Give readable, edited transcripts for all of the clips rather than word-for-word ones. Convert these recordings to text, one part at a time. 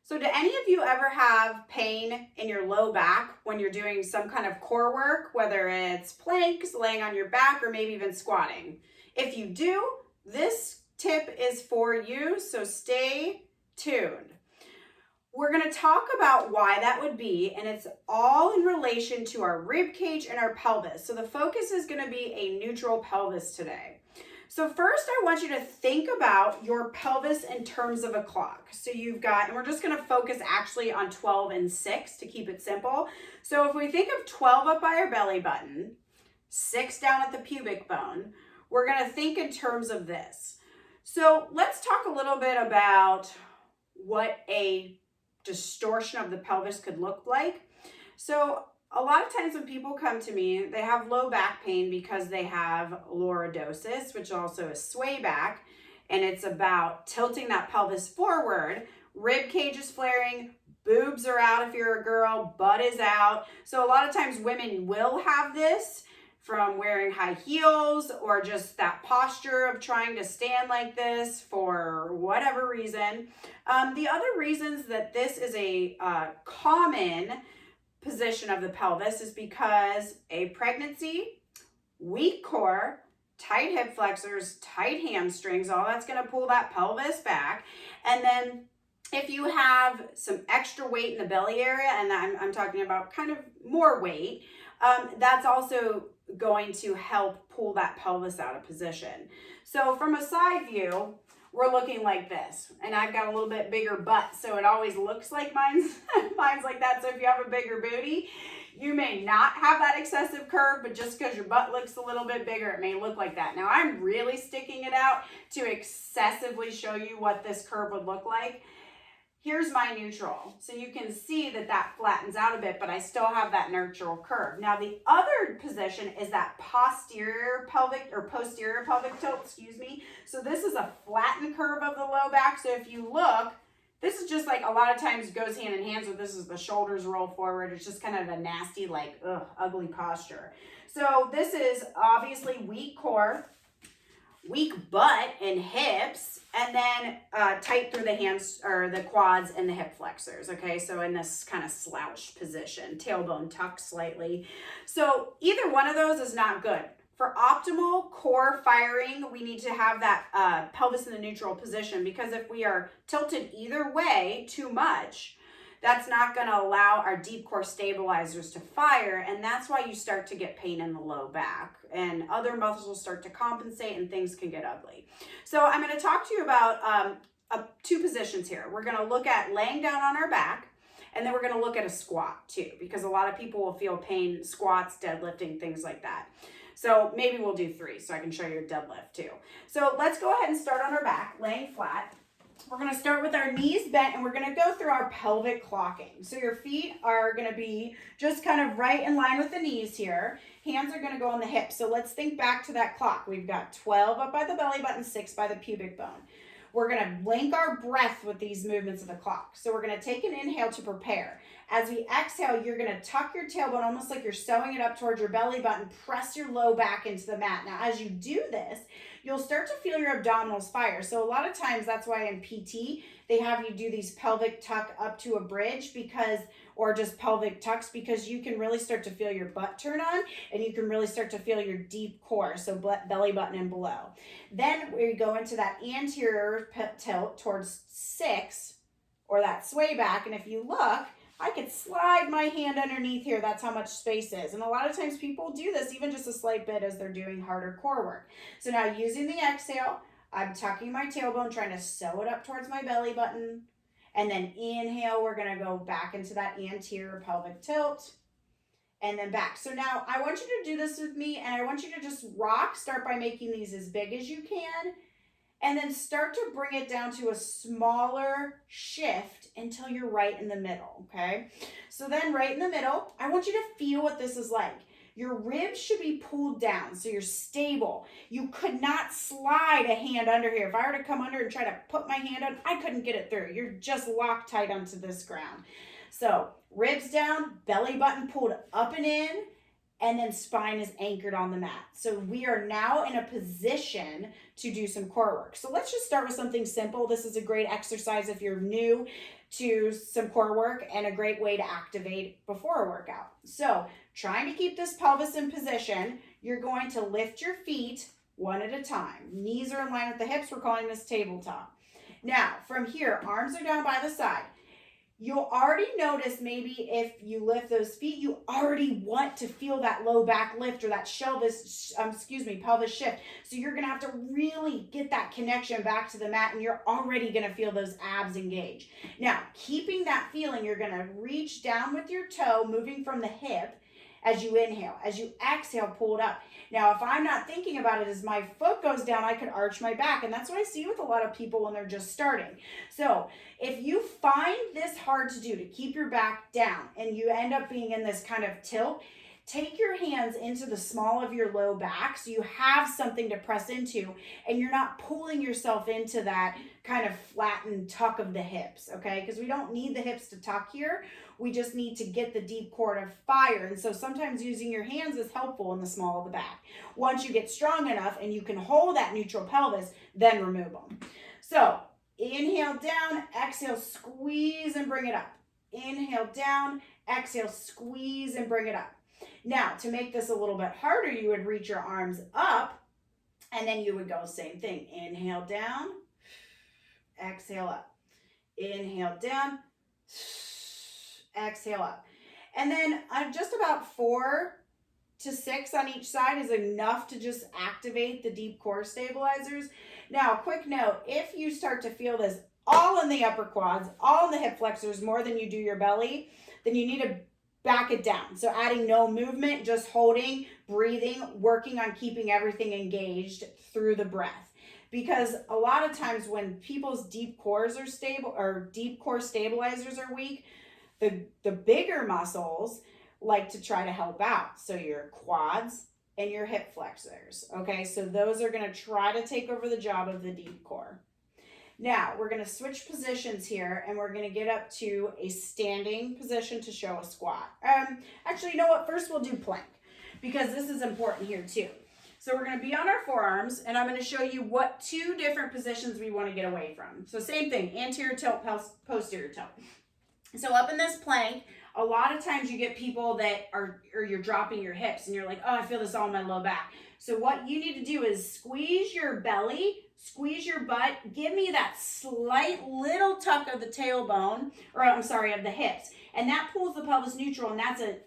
So do any of you ever have pain in your low back when you're doing some kind of core work, whether it's planks, laying on your back, or maybe even squatting? If you do, this tip is for you, so stay tuned. We're going to talk about why that would be, and it's all in relation to our rib cage and our pelvis. So the focus is going to be a neutral pelvis today. So first, I want you to think about your pelvis in terms of a clock. So you've got, and we're just going to focus actually on 12 and 6 to keep it simple. So if we think of 12 up by our belly button, 6 down at the pubic bone, we're going to think in terms of this. So let's talk a little bit about what a distortion of the pelvis could look like. So a lot of times when people come to me, they have low back pain because they have lordosis, which also is sway back, and it's about tilting that pelvis forward. Rib cage is flaring, boobs are out if you're a girl, butt is out. So a lot of times women will have this from wearing high heels or just that posture of trying to stand like this for whatever reason. The other reasons that this is a common position of the pelvis is because a pregnancy, weak core, tight hip flexors, tight hamstrings, all that's going to pull that pelvis back. And then if you have some extra weight in the belly area, and I'm talking about kind of more weight, that's also going to help pull that pelvis out of position. So from a side view, we're looking like this, and I've got a little bit bigger butt, so it always looks like mine's like that. So if you have a bigger booty, you may not have that excessive curve, but just because your butt looks a little bit bigger, it may look like that. Now I'm really sticking it out to excessively show you what this curve would look like. Here's my neutral. So you can see that that flattens out a bit, but I still have that neutral curve. Now the other position is that posterior pelvic tilt, excuse me. So this is a flattened curve of the low back. So if you look, this is just like a lot of times goes hand in hand with this is the shoulders roll forward. It's just kind of a nasty, like, ugly posture. So this is obviously weak core, weak butt and hips, and then tight through the hands or the quads and the hip flexors. Okay, so in this kind of slouched position, tailbone tucked slightly. So either one of those is not good. For optimal core firing, we need to have that pelvis in the neutral position, because if we are tilted either way too much, that's not going to allow our deep core stabilizers to fire, and that's why you start to get pain in the low back, and other muscles start to compensate and things can get ugly. So I'm going to talk to you about two positions here. We're going to look at laying down on our back, and then we're going to look at a squat too, because a lot of people will feel pain squats, deadlifting, things like that. So maybe we'll do 3 so I can show you a deadlift too. So let's go ahead and start on our back, laying flat. We're going to start with our knees bent, and we're going to go through our pelvic clocking. So your feet are going to be just kind of right in line with the knees here. Hands are going to go on the hips. So let's think back to that clock. We've got 12 up by the belly button, 6 by the pubic bone. We're going to link our breath with these movements of the clock. So we're going to take an inhale to prepare. As we exhale, you're going to tuck your tailbone almost like you're sewing it up towards your belly button. Press your low back into the mat. Now, as you do this, you'll start to feel your abdominals fire. So a lot of times that's why in PT, they have you do these pelvic tuck up to a bridge or just pelvic tucks, because you can really start to feel your butt turn on, and you can really start to feel your deep core, so belly button and below. Then we go into that anterior tilt towards 6, or that sway back, and if you look, I could slide my hand underneath here. That's how much space is. And a lot of times people do this even just a slight bit as they're doing harder core work. So now using the exhale, I'm tucking my tailbone, trying to sew it up towards my belly button. And then inhale, we're going to go back into that anterior pelvic tilt. And then back. So now I want you to do this with me, and I want you to just rock. Start by making these as big as you can, and then start to bring it down to a smaller shift until you're right in the middle, okay? So then right in the middle, I want you to feel what this is like. Your ribs should be pulled down so you're stable. You could not slide a hand under here. If I were to come under and try to put my hand on, I couldn't get it through. You're just locked tight onto this ground. So ribs down, belly button pulled up and in, and then spine is anchored on the mat. So we are now in a position to do some core work. So let's just start with something simple. This is a great exercise if you're new. to some core work and a great way to activate before a workout. So trying to keep this pelvis in position, you're going to lift your feet one at a time. Knees are in line with the hips. We're calling this tabletop. Now, from here, arms are down by the side. You'll already notice maybe if you lift those feet, you already want to feel that low back lift or that pelvis shift. So you're going to have to really get that connection back to the mat, and you're already going to feel those abs engage. Now, keeping that feeling, you're going to reach down with your toe, moving from the hip as you inhale. As you exhale, pull it up. Now, if I'm not thinking about it, as my foot goes down, I could arch my back. And that's what I see with a lot of people when they're just starting. So if you find this hard to do, to keep your back down, and you end up being in this kind of tilt, take your hands into the small of your low back so you have something to press into and you're not pulling yourself into that kind of flattened tuck of the hips, okay? Because we don't need the hips to tuck here. We just need to get the deep core to fire. And so sometimes using your hands is helpful in the small of the back. Once you get strong enough and you can hold that neutral pelvis, then remove them. So inhale down, exhale, squeeze and bring it up. Inhale down, exhale, squeeze and bring it up. Now, to make this a little bit harder, you would reach your arms up and then you would go same thing. Inhale down, exhale up. Inhale down, exhale up. And then just about 4 to 6 on each side is enough to just activate the deep core stabilizers. Now, quick note, if you start to feel this all in the upper quads, all in the hip flexors, more than you do your belly, then you need to back it down. So adding no movement, just holding, breathing, working on keeping everything engaged through the breath. Because a lot of times when people's deep cores are stable or deep core stabilizers are weak, the bigger muscles like to try to help out. So your quads and your hip flexors. Okay, so those are going to try to take over the job of the deep core. Now, we're going to switch positions here, and we're going to get up to a standing position to show a squat. Actually, you know what? First, we'll do plank, because this is important here too. So we're going to be on our forearms, and I'm going to show you what 2 different positions we want to get away from. So same thing, anterior tilt, posterior tilt. So up in this plank, a lot of times you get people that or you're dropping your hips, and you're like, oh, I feel this all in my low back. So what you need to do is squeeze your belly, squeeze your butt, give me that slight little tuck of the tailbone, or I'm sorry, of the hips. And that pulls the pelvis neutral, and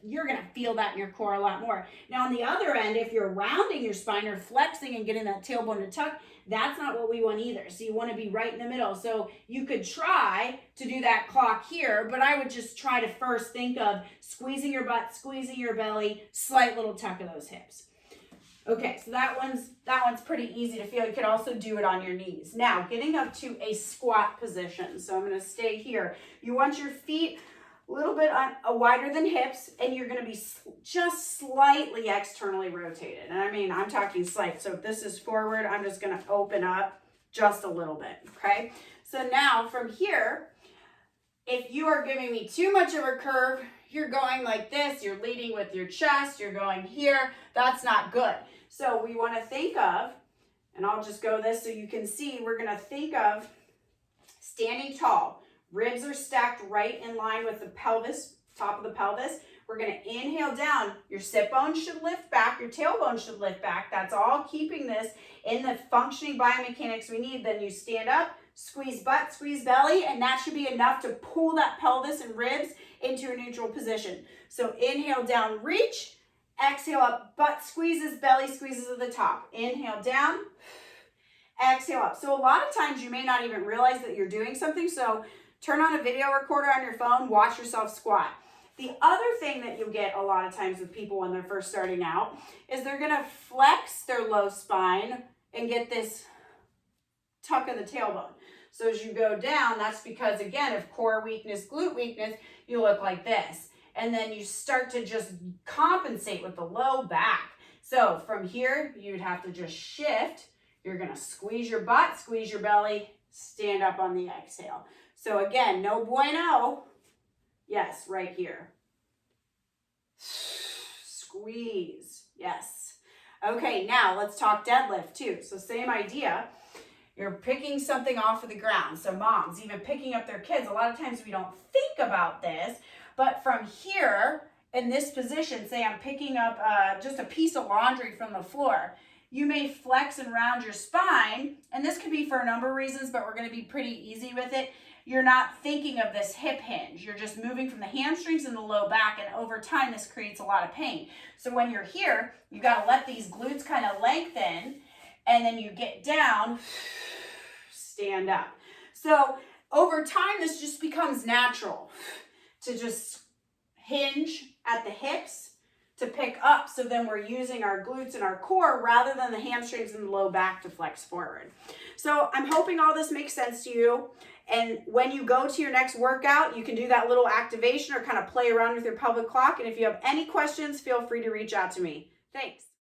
you're gonna feel that in your core a lot more. Now on the other end, if you're rounding your spine or flexing and getting that tailbone to tuck, that's not what we want either. So you wanna be right in the middle. So you could try to do that clock here, but I would just try to first think of squeezing your butt, squeezing your belly, slight little tuck of those hips. Okay, so that one's pretty easy to feel. You could also do it on your knees. Now, getting up to a squat position. So I'm going to stay here. You want your feet a little bit wider than hips, and you're going to be just slightly externally rotated. And I mean, I'm talking slight. So if this is forward, I'm just going to open up just a little bit, okay? So now from here, if you are giving me too much of a curve, you're going like this, you're leading with your chest, you're going here, that's not good. So we want to think of, and I'll just go this so you can see, we're going to think of standing tall. Ribs are stacked right in line with the pelvis, top of the pelvis. We're going to inhale down. Your sit bone should lift back, your tailbone should lift back. That's all keeping this in the functioning biomechanics we need. Then you stand up, squeeze butt, squeeze belly, and that should be enough to pull that pelvis and ribs into a neutral position. So inhale down, reach, exhale up, butt squeezes, belly squeezes at the top. Inhale down, exhale up. So a lot of times you may not even realize that you're doing something. So turn on a video recorder on your phone, watch yourself squat. The other thing that you'll get a lot of times with people when they're first starting out is they're gonna flex their low spine and get this tuck of the tailbone. So as you go down, that's because, again, of core weakness, glute weakness, you look like this. And then you start to just compensate with the low back. So from here, you'd have to just shift. You're going to squeeze your butt, squeeze your belly, stand up on the exhale. So again, no bueno. Yes, right here. Squeeze. Yes. Okay, now let's talk deadlift too. So same idea. You're picking something off of the ground. So moms, even picking up their kids, a lot of times we don't think about this, but from here in this position, say I'm picking up just a piece of laundry from the floor, you may flex and round your spine, and this could be for a number of reasons, but we're going to be pretty easy with it. You're not thinking of this hip hinge. You're just moving from the hamstrings and the low back, and over time this creates a lot of pain. So when you're here, you got to let these glutes kind of lengthen, and then you get down, stand up. So over time this just becomes natural to just hinge at the hips to pick up, so then we're using our glutes and our core rather than the hamstrings and the low back to flex forward. So I'm hoping all this makes sense to you, and when you go to your next workout, you can do that little activation or kind of play around with your pelvic clock, and if you have any questions, feel free to reach out to me. Thanks.